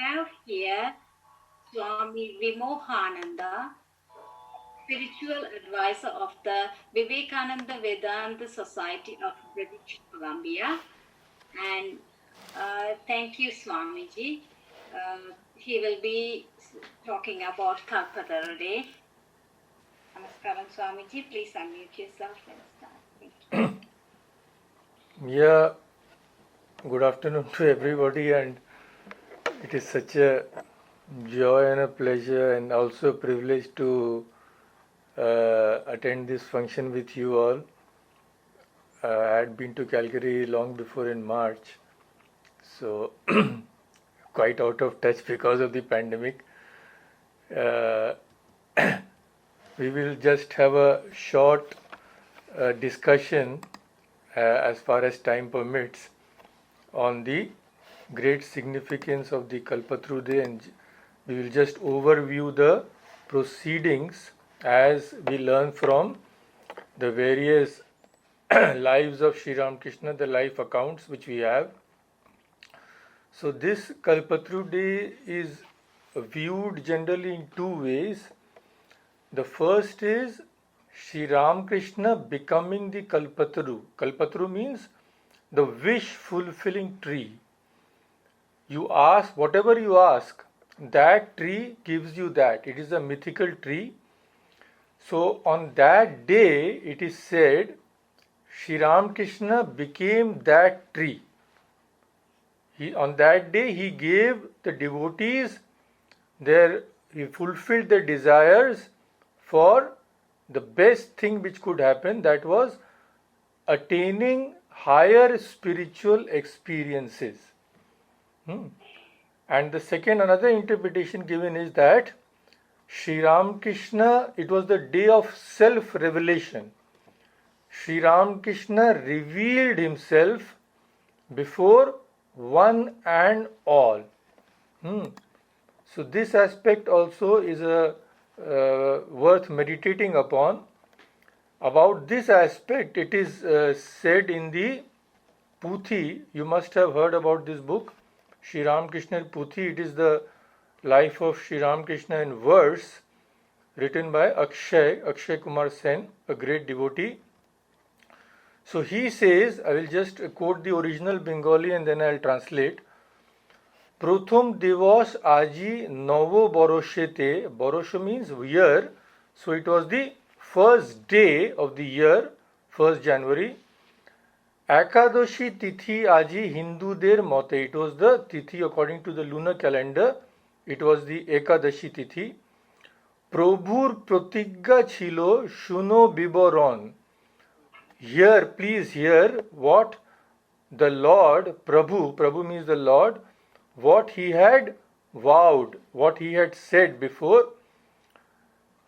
have here Swami Vimohananda, spiritual advisor of the Vivekananda Vedanta Society of British Columbia. And thank you, Swamiji. He will be talking about Kalpataru Day. Namaskaram, Swamiji. Please unmute yourself and start. Thank you. Yeah, good afternoon to everybody, and it is such a joy and a pleasure and also a privilege to attend this function with you all. I had been to Calgary long before in March, so quite out of touch because of the pandemic. We will just have a short discussion as far as time permits on the great significance of the Kalpataru Day, and we will just overview the proceedings as we learn from the various lives of Sri Ramakrishna, the life accounts which we have. So this Kalpataru Day is viewed generally in two ways. The first is Sri Ramakrishna becoming the Kalpataru. Kalpataru means the wish fulfilling tree. You ask, whatever you ask, that tree gives you that. It is a mythical tree. So on that day, it is said, Sri Ramakrishna became that tree. On that day, he gave the devotees he fulfilled their desires for the best thing which could happen, that was attaining higher spiritual experiences. And the second, another interpretation given is that Sri Ramakrishna, it was the day of self-revelation. Sri Ramakrishna revealed himself before one and all. So this aspect also is worth meditating upon. About this aspect, it is said in the Puthi. You must have heard about this book, Sri Ramakrishna Puthi. It is the life of Sri Ramakrishna in verse, written by Akshay Kumar Sen, a great devotee. So he says, I will just quote the original Bengali and then I will translate. Prothom Divas Aji Novo Boroshete. Borosho means year. So it was the first day of the year, 1st January. Ekadashi Tithi Aji Hinduder Mote. It was the Tithi according to the lunar calendar. It was the Ekadashi Tithi. Prabhur Pratigya Chilo Shuno Biboron. Here, please hear what the Lord, Prabhu means the Lord, what he had vowed, what he had said before.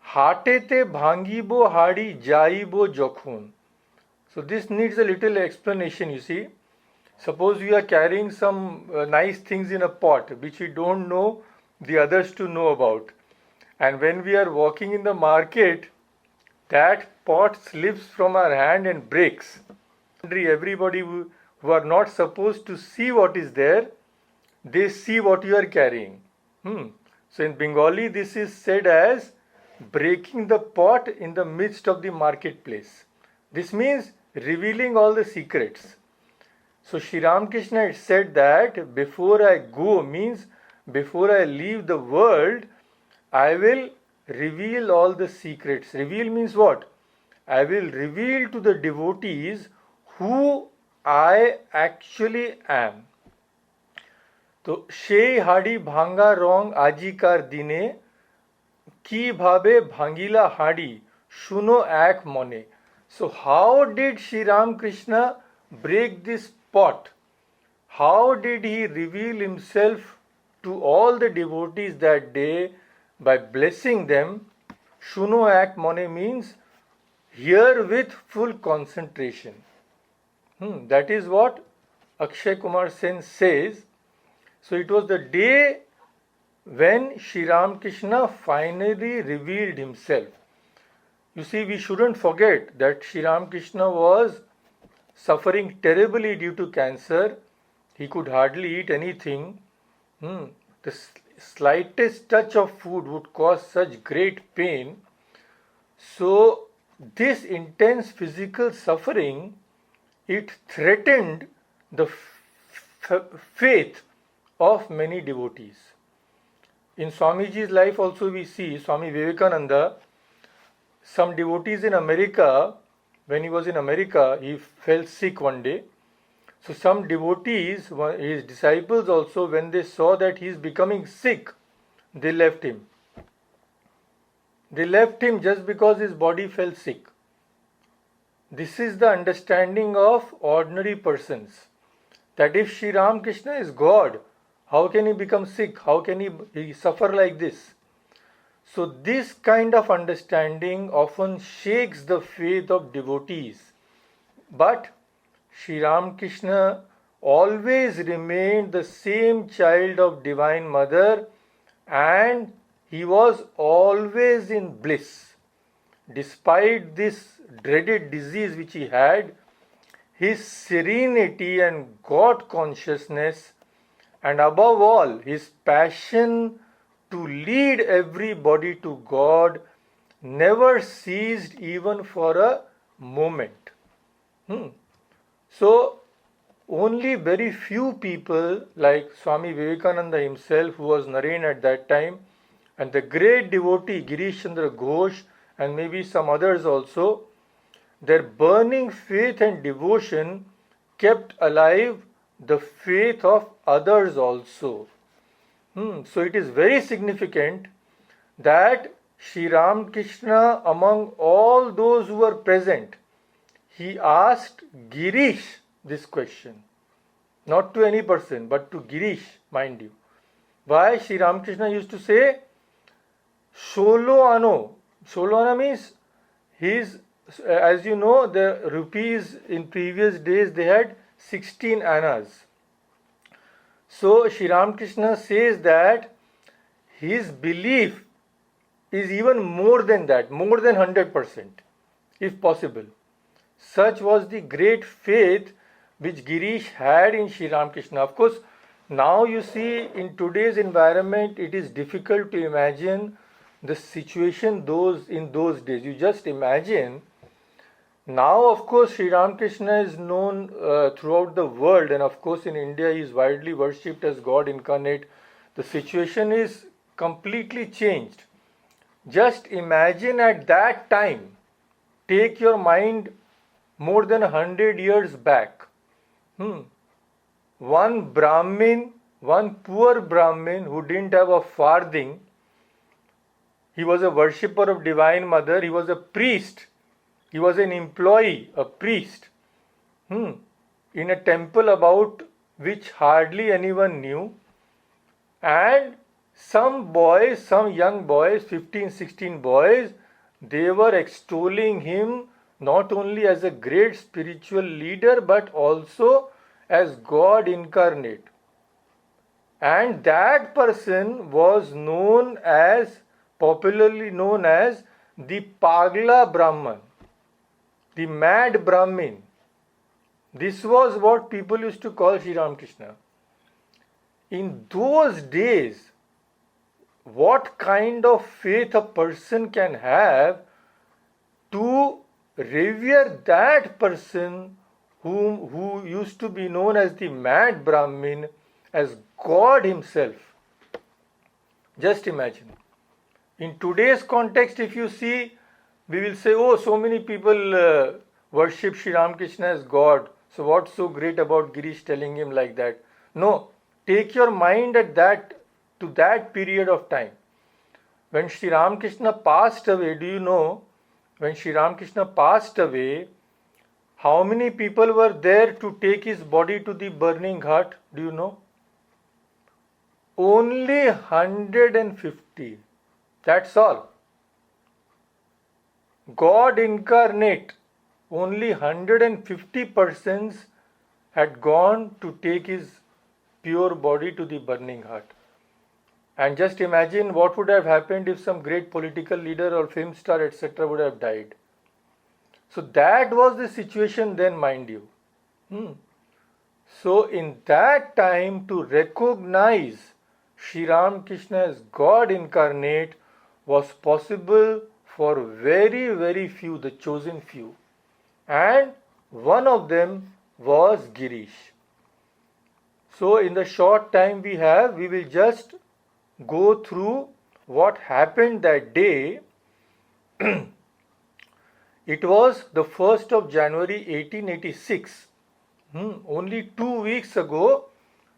Hatete bhangibo hari jaibo jokhun. So this needs a little explanation, you see. Suppose we are carrying some nice things in a pot which we don't know the others to know about. And when we are walking in the market, that pot slips from our hand and breaks. Everybody who are not supposed to see what is there, they see what you are carrying. So in Bengali, this is said as breaking the pot in the midst of the marketplace. This means revealing all the secrets. So Sri Ramakrishna had said that before I go, means before I leave the world, I will reveal all the secrets. Reveal means what? I will reveal to the devotees who I actually am. So, Shei Hadi Bhanga Rong Ajikar Dine Ki Bhabe Bhangila Hadi Shuno Ek Mone. So, how did Sri Ramakrishna break this pot? How did he reveal himself to all the devotees that day? By blessing them. Shuno Ek Mone means hear with full concentration. That is what Akshay Kumar Sen says. So it was the day when Sri Ramakrishna finally revealed himself. You see, we shouldn't forget that Sri Ramakrishna was suffering terribly due to cancer. He could hardly eat anything. the slightest touch of food would cause such great pain. So this intense physical suffering, it threatened the faith of many devotees. In Swamiji's life also we see Swami Vivekananda, some devotees in America, when he was in America, he fell sick one day. So some devotees, his disciples also, when they saw that he is becoming sick, they left him. They left him just because his body fell sick. This is the understanding of ordinary persons. That if Sri Ramakrishna is God, how can he become sick? How can he suffer like this? So this kind of understanding often shakes the faith of devotees. But Sri Ramakrishna always remained the same child of Divine Mother, and he was always in bliss. Despite this dreaded disease which he had, his serenity and God consciousness, and above all his passion to lead everybody to God, never ceased even for a moment. So only very few people like Swami Vivekananda himself, who was Naren at that time, and the great devotee Girish Chandra Ghosh, and maybe some others also, their burning faith and devotion kept alive the faith of others also. So it is very significant that Sri Ramakrishna, among all those who were present, he asked Girish this question. Not to any person, but to Girish, mind you. Why? Sri Ramakrishna used to say, Sholo ano. Sholo ana means his, as you know, the rupees in previous days they had 16 annas. So Sri Ramakrishna says that his belief is even more than that, more than 100%, if possible. Such was the great faith which Girish had in Sri Ramakrishna. Of course, now you see in today's environment, it is difficult to imagine the situation in those days. You just imagine. Now, of course, Sri Ramakrishna is known throughout the world, and of course, in India, he is widely worshipped as God incarnate. The situation is completely changed. Just imagine at that time, take your mind more than 100 years back. One Brahmin, one poor Brahmin who didn't have a farthing, he was a worshipper of Divine Mother, he was a priest, he was an employee, a priest, in a temple about which hardly anyone knew. And some boys, some young boys, 15, 16 boys, they were extolling him not only as a great spiritual leader but also as God incarnate. And that person was known as, popularly known as the Pagla Brahman, the mad Brahmin. This was what people used to call Sri Ramakrishna. In those days, what kind of faith a person can have to revere that person who used to be known as the mad Brahmin, as God himself. Just imagine. In today's context, if you see, we will say, oh, so many people worship Sri Ramakrishna as God. So what's so great about Girish telling him like that? No, take your mind to that period of time. When Sri Ramakrishna passed away, do you know, when Sri Ramakrishna passed away, how many people were there to take his body to the burning ghat? Do you know? Only 150. That's all. God incarnate, only 150 persons had gone to take his pure body to the burning ghat. And just imagine what would have happened if some great political leader or film star, etc., would have died. So that was the situation then, mind you. So in that time, to recognize Sri Ramakrishna as God incarnate was possible for very, very few, the chosen few. And one of them was Girish. So, in the short time we have, we will just go through what happened that day. It was the 1st of January 1886. Only 2 weeks ago,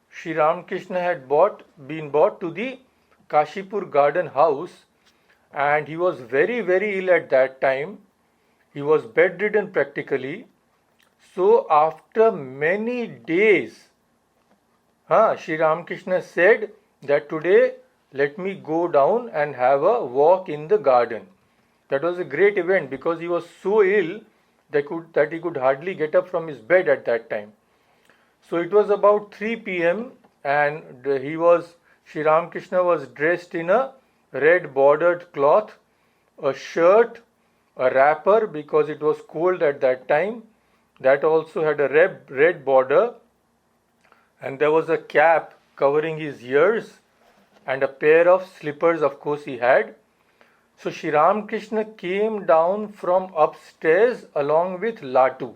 Sri Ramakrishna had been brought to the Kashipur Garden House, and he was very, very ill at that time. He was bedridden practically. So, after many days, Sri Ramakrishna said that today let me go down and have a walk in the garden. That was a great event because he was so ill that he could hardly get up from his bed at that time. So it was about 3 p.m. and Sri Ramakrishna was dressed in a red bordered cloth, a shirt, a wrapper because it was cold at that time. That also had a red border, and there was a cap covering his ears and a pair of slippers, of course, he had. So Sri Ramakrishna came down from upstairs along with Latu.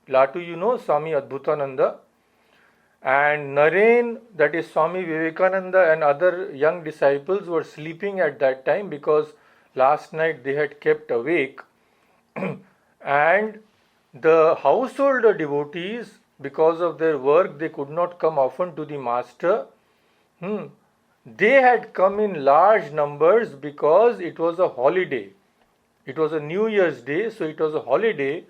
Latu, you know, Swami Adbhutananda. And Naren, that is Swami Vivekananda, and other young disciples were sleeping at that time because last night they had kept awake. And the householder devotees, because of their work, they could not come often to the master. They had come in large numbers because it was a holiday. It was a New Year's Day, so it was a holiday.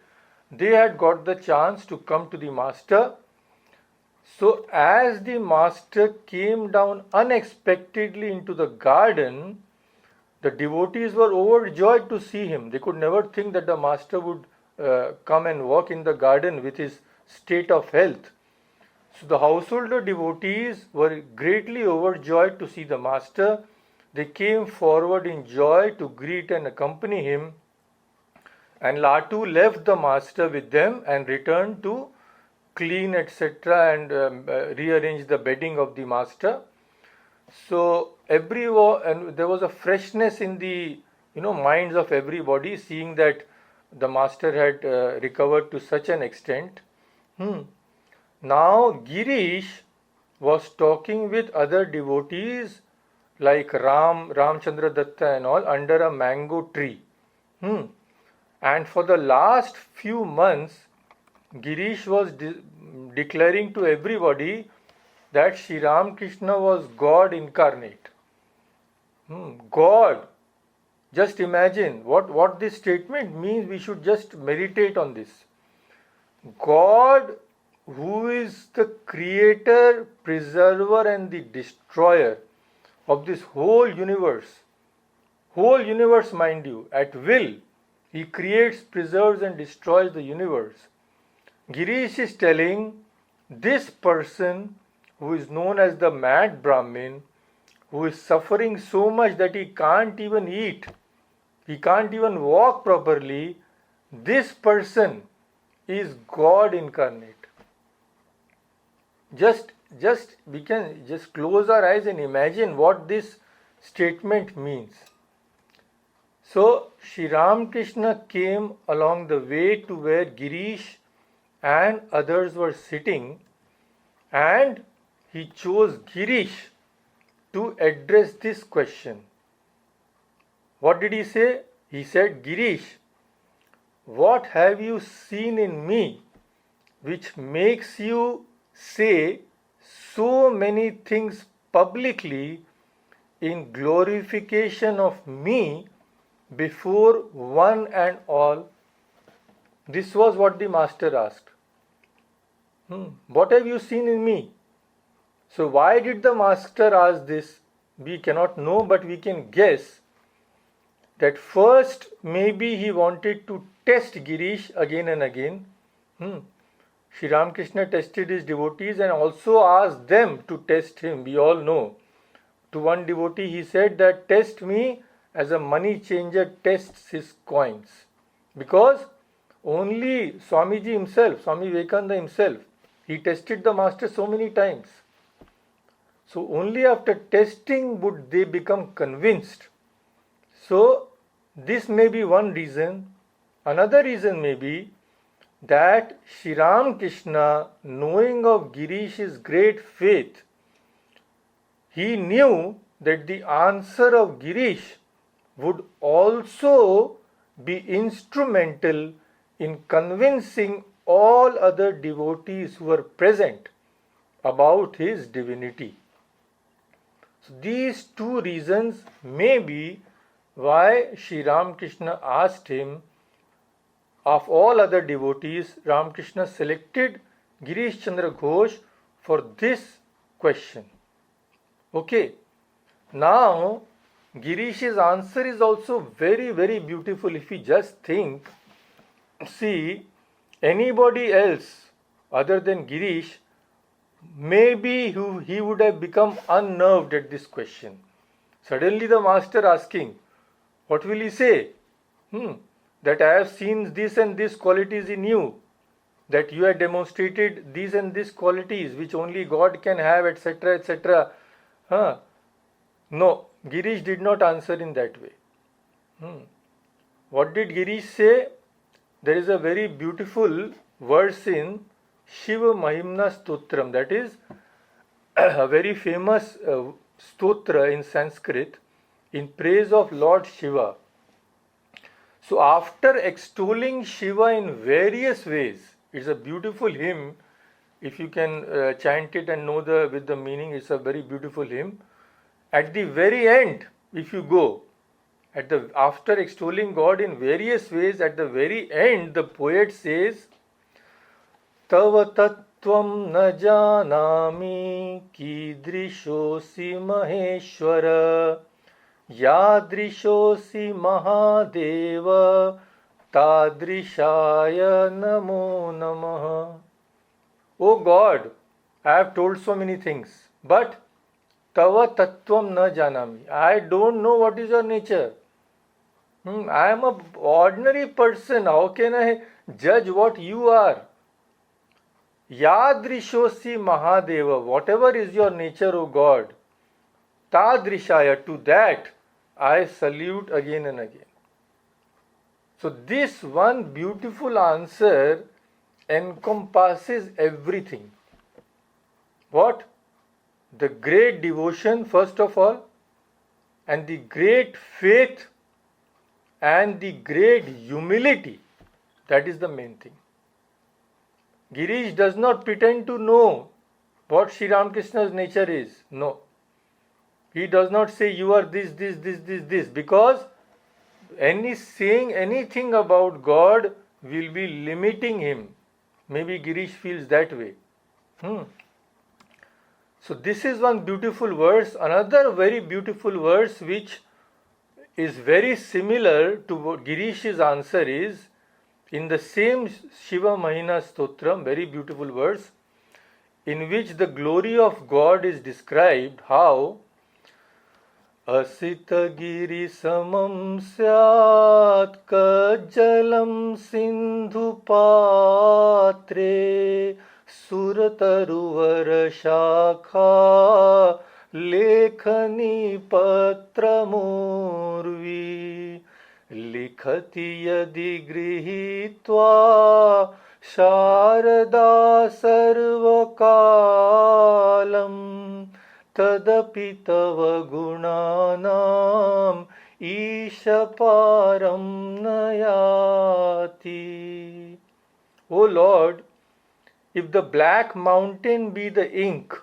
They had got the chance to come to the master. So, as the master came down unexpectedly into the garden, the devotees were overjoyed to see him. They could never think that the master would come and walk in the garden with his state of health. So the householder devotees were greatly overjoyed to see the master. They came forward in joy to greet and accompany him. And Latu left the master with them and returned to clean, etc., and rearrange the bedding of the master. So and there was a freshness in the minds of everybody, seeing that the master had recovered to such an extent. Now Girish was talking with other devotees like Ramchandra Datta and all under a mango tree. And for the last few months, Girish was declaring to everybody that Sri Ramakrishna was God incarnate. God. Just imagine what this statement means. We should just meditate on this. God, who is the creator, preserver, and the destroyer of this whole universe, mind you, at will, he creates, preserves, and destroys the universe. Girish is telling this person who is known as the mad Brahmin, who is suffering so much that he can't even eat, he can't even walk properly, this person is God incarnate. We can just close our eyes and imagine what this statement means. So Sri Ramakrishna came along the way to where Girish and others were sitting, and he chose Girish to address this question. What did he say? He said, Girish, what have you seen in me which makes you say so many things publicly in glorification of me before one and all? This was what the master asked. What have you seen in me? So why did the master ask this? We cannot know, but we can guess that first maybe he wanted to test Girish again and again. Sri Ramakrishna tested his devotees and also asked them to test him. We all know. To one devotee he said that test me as a money changer tests his coins. Because only Swamiji himself, Swami Vivekananda himself, he tested the master so many times. So only after testing would they become convinced. So this may be one reason. Another reason may be that Sri Ram Krishna, knowing of Girish's great faith, he knew that the answer of Girish would also be instrumental in convincing all other devotees who were present about his divinity. So these two reasons may be why Sri Ramakrishna asked him. Of all other devotees, Ramakrishna selected Girish Chandra Ghosh for this question. Okay, now Girish's answer is also very, very beautiful. If you just think, see, anybody else other than Girish, maybe he would have become unnerved at this question. Suddenly the master asking, what will he say? That I have seen this and this qualities in you, that you have demonstrated these and these qualities which only God can have, etc., etc. No, Girish did not answer in that way. What did Girish say? There is a very beautiful verse in Shiva Mahimna Stotram, that is a very famous stotra in Sanskrit in praise of Lord Shiva. So after extolling Shiva in various ways, it's a beautiful hymn. If you can chant it and know with the meaning, it's a very beautiful hymn. At the very end, if you go, after extolling God in various ways, at the very end, the poet says, Tava tattvam na janami kidrishosi maheshwara Yadrishosi Mahadeva Tadrishaya Namo Namaha. O God, I have told so many things, but Tava Tattvam na janami. I don't know what is your nature. I am an ordinary person. How can I judge what you are? Yadrishosi Mahadeva. Whatever is your nature, O God, Tadrishaya, to that I salute again and again. So this one beautiful answer encompasses everything. What? The great devotion, first of all, and the great faith and the great humility. That is the main thing. Girish does not pretend to know what Sri Ramakrishna's nature is. No. He does not say you are this, because saying anything about God will be limiting him. Maybe Girish feels that way. So this is one beautiful verse. Another very beautiful verse which is very similar to what Girish's answer is in the same Shiva Mahina Stotram, very beautiful verse, in which the glory of God is described how Asitagiri samam syat kajalam sindhu patre surataruvar shakha lekhani patramurvi likhati yadi grihitva sharada sarvakalam Tadapi tava gunanam ishaparam nayati. O Lord, if the black mountain be the ink,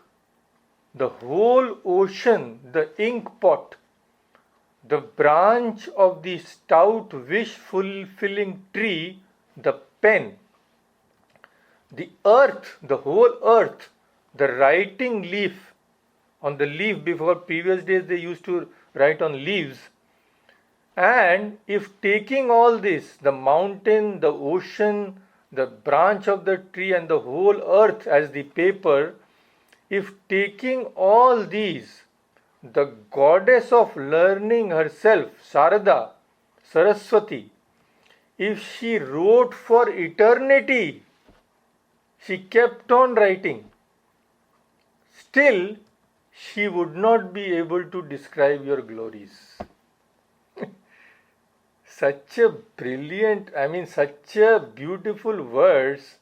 the whole ocean the ink pot, the branch of the stout wish-fulfilling tree the pen, the earth, the whole earth, the writing leaf, on the leaf, before previous days they used to write on leaves. And if taking all this, the mountain, the ocean, the branch of the tree and the whole earth as the paper, if taking all these, the goddess of learning herself, Sarada, Saraswati, if she wrote for eternity, she kept on writing, still she would not be able to describe your glories. Such a brilliant, such a beautiful words.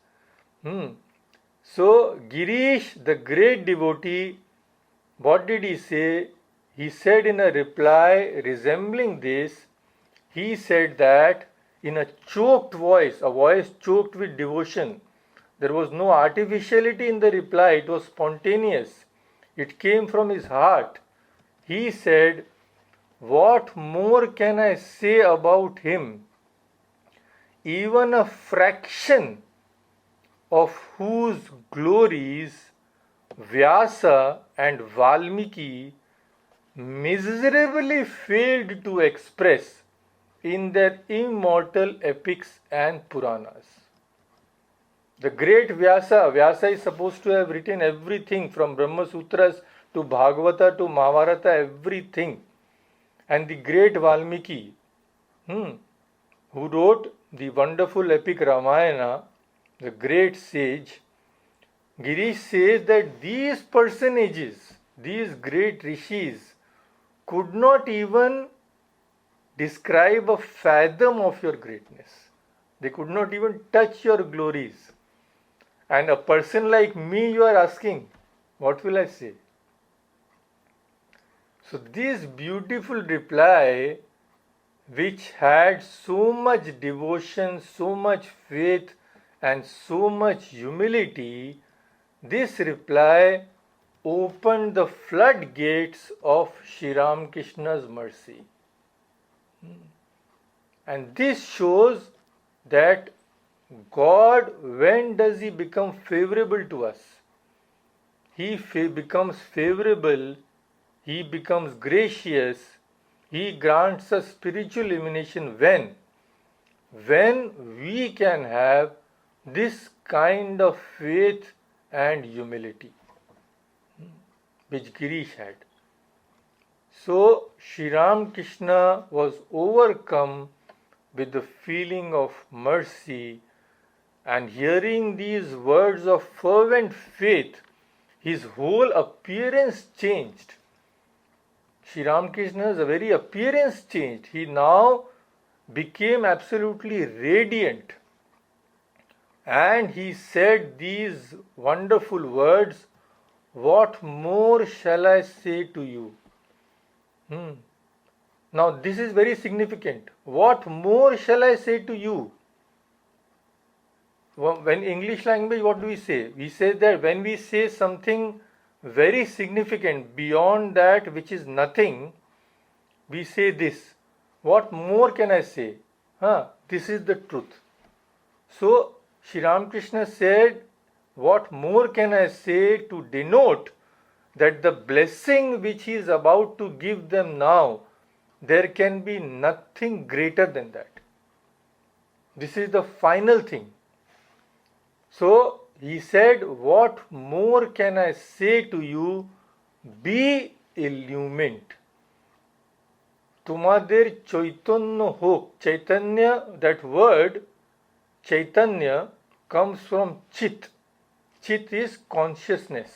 So, Girish, the great devotee, what did he say? He said in a reply resembling this, he said that in a choked voice, a voice choked with devotion, there was no artificiality in the reply, it was spontaneous. It came from his heart. He said, "What more can I say about him? Even a fraction of whose glories Vyasa and Valmiki miserably failed to express in their immortal epics and Puranas." The great Vyasa is supposed to have written everything from Brahma Sutras to Bhagavata to Mahabharata, everything. And the great Valmiki, who wrote the wonderful epic Ramayana, the great sage, Girish says that these personages, these great rishis, could not even describe a fathom of your greatness. They could not even touch your glories. And a person like me, you are asking, what will I say? So, this beautiful reply, which had so much devotion, so much faith, and so much humility, this reply opened the floodgates of Sri Ramakrishna's mercy. And this shows that God, when does He become favorable to us? He becomes favorable, He becomes gracious, He grants us spiritual illumination when? When we can have this kind of faith and humility, which Girish had. So, Sri Ramakrishna was overcome with the feeling of mercy, and hearing these words of fervent faith, his whole appearance changed. Sri Ramakrishna's very appearance changed. He now became absolutely radiant. And he said these wonderful words, "What more shall I say to you?" Now, this is very significant. What more shall I say to you? When English language, what do we say? We say that when we say something very significant beyond that which is nothing, we say this. What more can I say? This is the truth. So, Sri Ramakrishna said, what more can I say, to denote that the blessing which he is about to give them now, there can be nothing greater than that. This is the final thing. So, he said, what more can I say to you? Be illumined. তোমাদের চৈতন্য হোক. Chaitanya, that word Chaitanya comes from Chit. Chit is consciousness.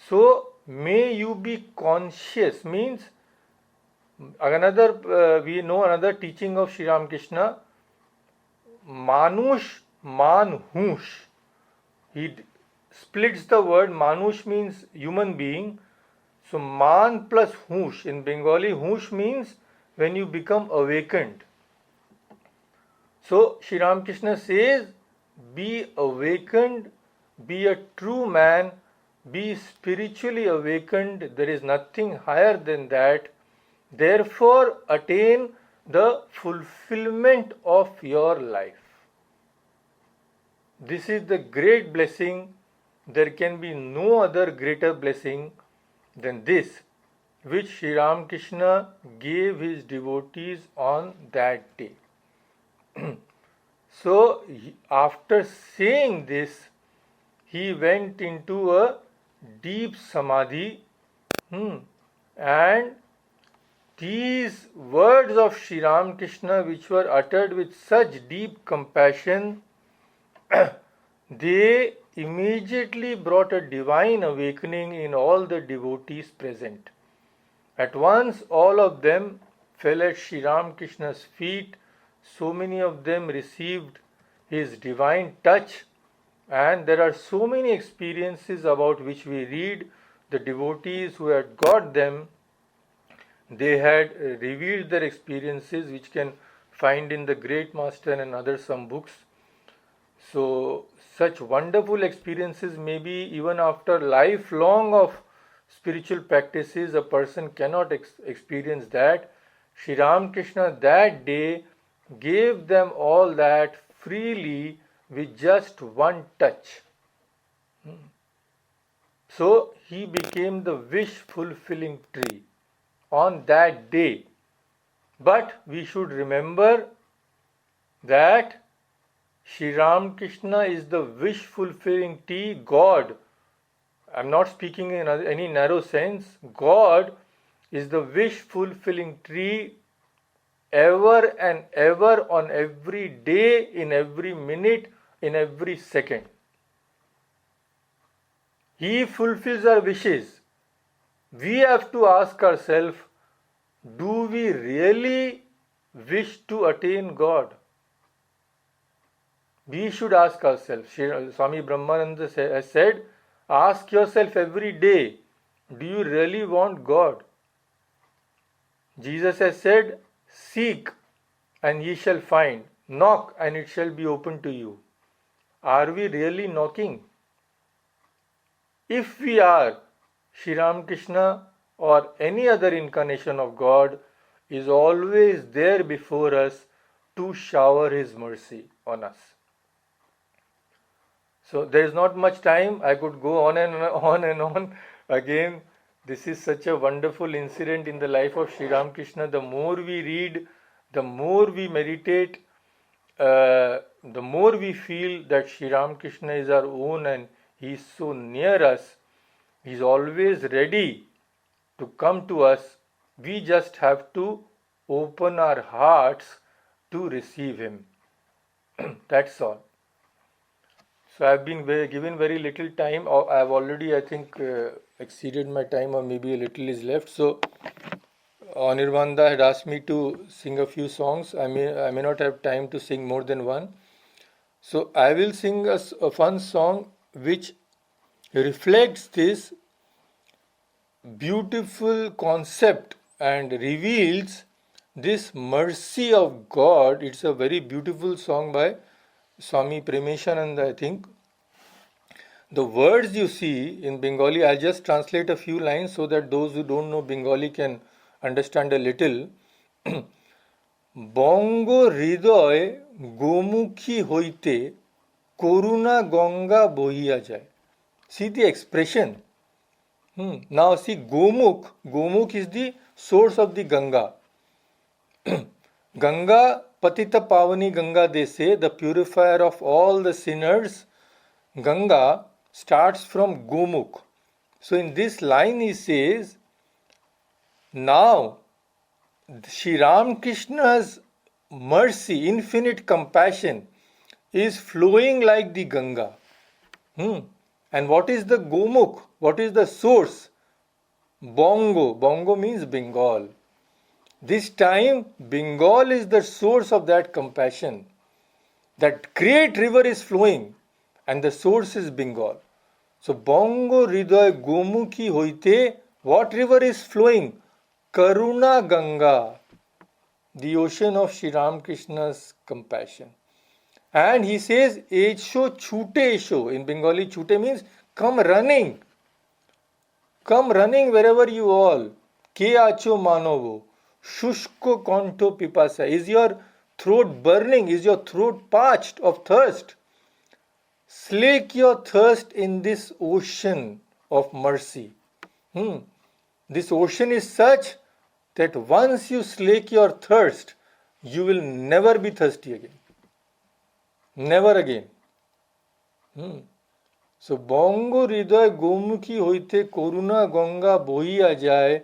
So, may you be conscious, means another, we know another teaching of Sri Ramakrishna, Manush Manhush. He splits the word. Manush means human being. So, Man plus Hush. In Bengali, Hush means when you become awakened. So, Sri Ramakrishna says, be awakened, be a true man, be spiritually awakened. There is nothing higher than that. Therefore, attain the fulfillment of your life. This is the great blessing. There can be no other greater blessing than this, which Sri Ramakrishna gave his devotees on that day. So, after saying this, he went into a deep samadhi, and these words of Sri Ramakrishna, which were uttered with such deep compassion, they immediately brought a divine awakening in all the devotees present. At once, all of them fell at Sri Ramakrishna's feet. So many of them received his divine touch, and there are so many experiences about which we read. The devotees who had got them, they had revealed their experiences, which can find in the Great Master and other some books. So, such wonderful experiences, maybe even after lifelong of spiritual practices, a person cannot experience that. Sri Ramakrishna that day gave them all that freely with just one touch. So, he became the wish fulfilling tree on that day. But we should remember that Sri Ramakrishna is the wish fulfilling tree, God. I'm not speaking in any narrow sense. God is the wish fulfilling tree ever and ever, on every day, in every minute, in every second. He fulfills our wishes. We have to ask ourselves, do we really wish to attain God? We should ask ourselves. Swami Brahmananda has said, ask yourself every day, do you really want God? Jesus has said, seek and ye shall find, knock and it shall be opened to you. Are we really knocking? If we are, Sri Ramakrishna or any other incarnation of God is always there before us to shower his mercy on us. So there is not much time. I could go on and on and on. Again, this is such a wonderful incident in the life of Sri Ramakrishna. The more we read, the more we meditate, the more we feel that Sri Ramakrishna is our own and he is so near us. He is always ready to come to us. We just have to open our hearts to receive him. That's all. So I've been given very little time. I've already, I think, exceeded my time, or maybe a little is left. So Anirvanda had asked me to sing a few songs. I may not have time to sing more than one. So I will sing a fun song which reflects this beautiful concept and reveals this mercy of God. It's a very beautiful song by Swami Premeshananda, I think. The words you see in Bengali, I'll just translate a few lines so that those who don't know Bengali can understand a little. Bongo hridoy gomukhi hoite koruna ganga bohiya jay. See the expression. Now see Gomukh. Gomukh is the source of the Ganga. Ganga, Patita Pavani Ganga, they say, the purifier of all the sinners. Ganga starts from Gomukh. So in this line he says, now Sri Ramakrishna's mercy, infinite compassion is flowing like the Ganga. And what is the Gomukh? What is the source? Bongo. Bongo means Bengal. This time, Bengal is the source of that compassion. That great river is flowing and the source is Bengal. So, Bongo Hridoy Gomukhi Hoite, what river is flowing? Karuna Ganga, the ocean of Sri Ramakrishna's compassion. And he says, Esho Chute Esho. In Bengali, Chute means come running. Come running wherever you all. Ke acho manovo. Shushko konto pipasa. Is your throat burning? Is your throat parched of thirst? Slake your thirst in this ocean of mercy. This ocean is such that once you slake your thirst, you will never be thirsty again. Never again. So, Bongo Hridoy Gomukhi Hoite Koruna Ganga Bohiya Jai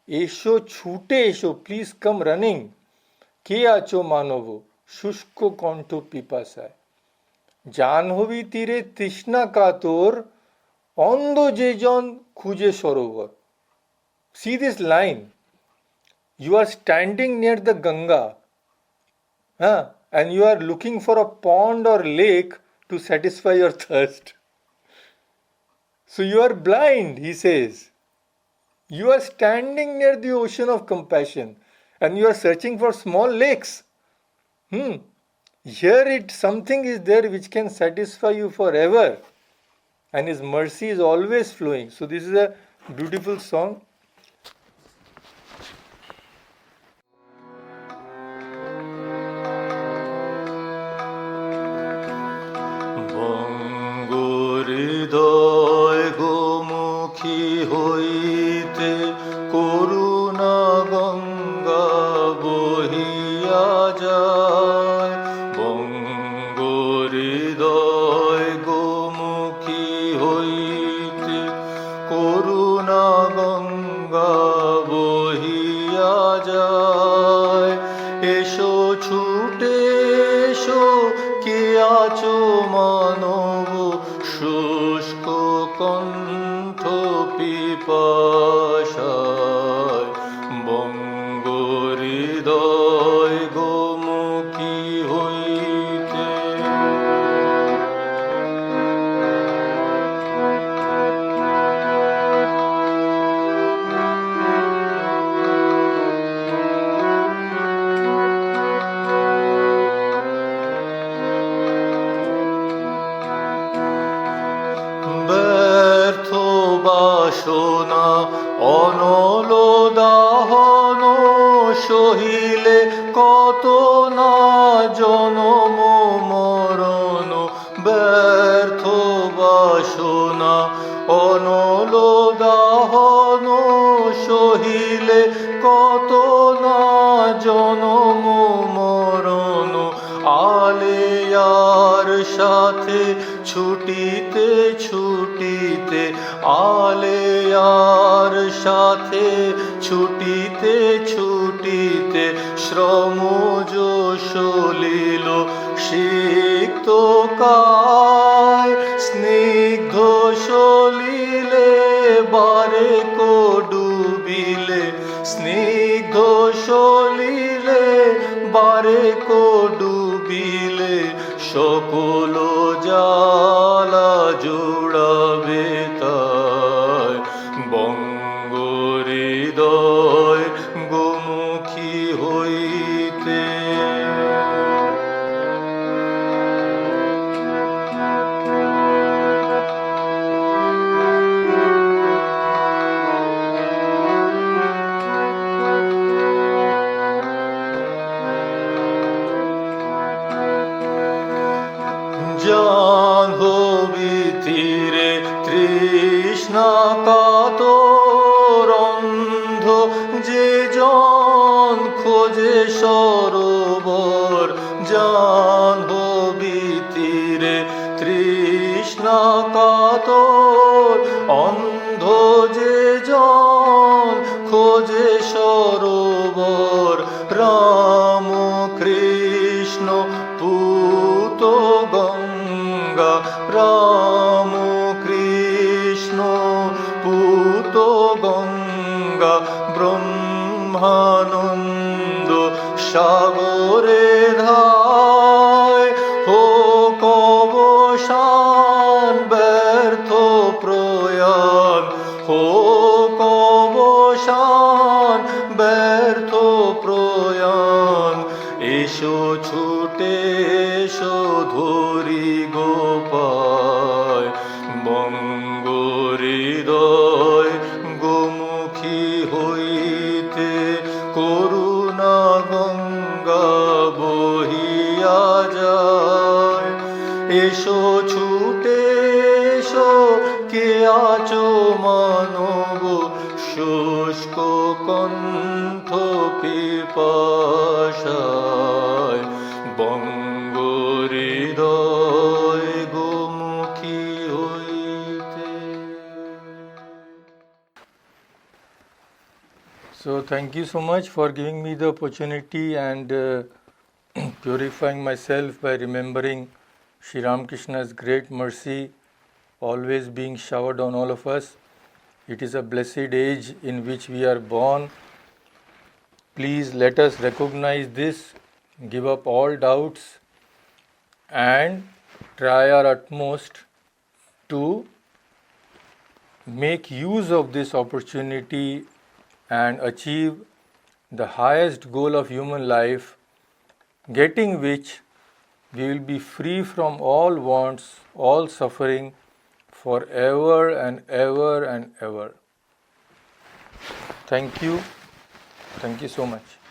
Esho Chute Esho, please come running. Ke acho manovo Shushko Konto Pipasai. Jahnavi তীরে তৃষ্ণা কাতর অন্ধ যে জন খুঁজে সরোবর. See this line. You are standing near the Ganga, and you are looking for a pond or lake to satisfy your thirst. So you are blind, he says. You are standing near the ocean of compassion and you are searching for small lakes. Here something is there which can satisfy you forever, and his mercy is always flowing. So this is a beautiful song. বঙ্গহৃদয় গোমুখী হইতে করুণা গঙ্গা বহিয়া যায়. বঙ্গহৃদয় গোমুখী হইতে করুণা গঙ্গা বহিয়া যায়. এসো ছুটে এসো, কে আছো মানব শুষ্ক কণ্ঠ পিপাসায়. বঙ্গহৃদয় গোমুখী হইতে. ব্যর্থ বাসনা অনল দাহন সহিলে কত না জনম মরণ. ব্যর্থ বাসনা অনল দাহন সহিলে কত না জনম মরণ. আলেয়ার সাথে ছুটিতে ছুটিতে, আলেয়ার সাথে ছুটিতে ছুটিতে শ্রমজ সলিল সিক্ত কায়. স্নিগ্ধ সলিলে বারে কো ডুবিলে, স্নিগ্ধ সলিলে বারে কো ডুবিলে সকল জালা জোড়াবে তাই. বঙ্গহৃদয় গোমুখী হইতে. জাহ্নবী তীরে তৃষ্ণা কাতর অন্ধ যে জন খোঁজে সরোবর. জাহ্নবী তীরে তৃষ্ণা কাতর অন্ধ যে জন খোঁজে সরোবর. রাম কৃষ্ণ পুত গঙ্গা, রাম কৃষ্ণ পুত গঙ্গা ব্রহ্মানন্দ সাগরে ধায়. হোক অবসান ব্যর্থ প্রয়াণ, হোক অবসান ব্যর্থ প্রয়াণ. এসো ছুটে এসো ধরি গোপায়. বঙ্গহৃদয় গোমুখী হইতে করুণা গঙ্গা বহিয়া যায়. এসো ছুটে এসো, কে আছো মানব শুষ্ক কণ্ঠ পিপাসায়. বঙ্গহৃদয় গোমুখী হইতে. So thank you so much for giving me the opportunity and purifying myself by remembering Shri Ramakrishna's great mercy always being showered on all of us. It is a blessed age in which we are born. Please let us recognize this, give up all doubts, and try our utmost to make use of this opportunity and achieve the highest goal of human life, getting which we will be free from all wants, all suffering forever and ever and ever. Thank you. Thank you so much.